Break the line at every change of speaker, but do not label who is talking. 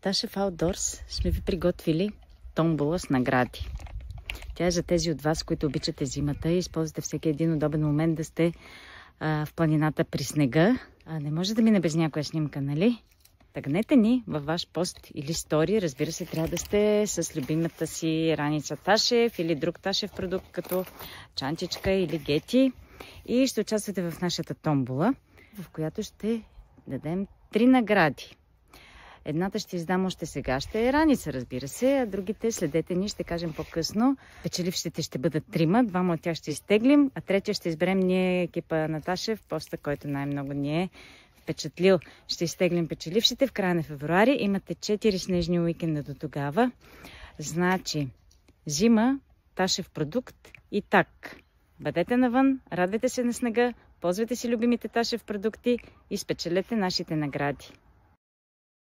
Ташев Outdoors сме ви приготвили томбола с награди. Тя е за тези от вас, които обичате зимата и използвате всеки един удобен момент да сте в планината при снега. Не може да мине без някоя снимка, нали? Тагнете ни във ваш пост или стори. Разбира се, трябва да сте с любимата си раница Ташев или друг Ташев продукт, като чантичка или гети. И ще участвате в нашата томбола, в която ще дадем 3 награди. Едната ще издам още сега, ще е раница, разбира се, а другите следете ни, ще кажем по-късно. Печелившите ще бъдат 3, 2 от тях ще изтеглим, а третия ще изберем ние, екипа на Ташев, поста, който най-много ни е впечатлил. Ще изтеглим печелившите в края на февруари. Имате 4 снежни уикенда до тогава. Значи, зима, Ташев продукт и так. Бъдете навън, радвайте се на снега, ползвайте си любимите Ташев продукти и спечелете нашите награди.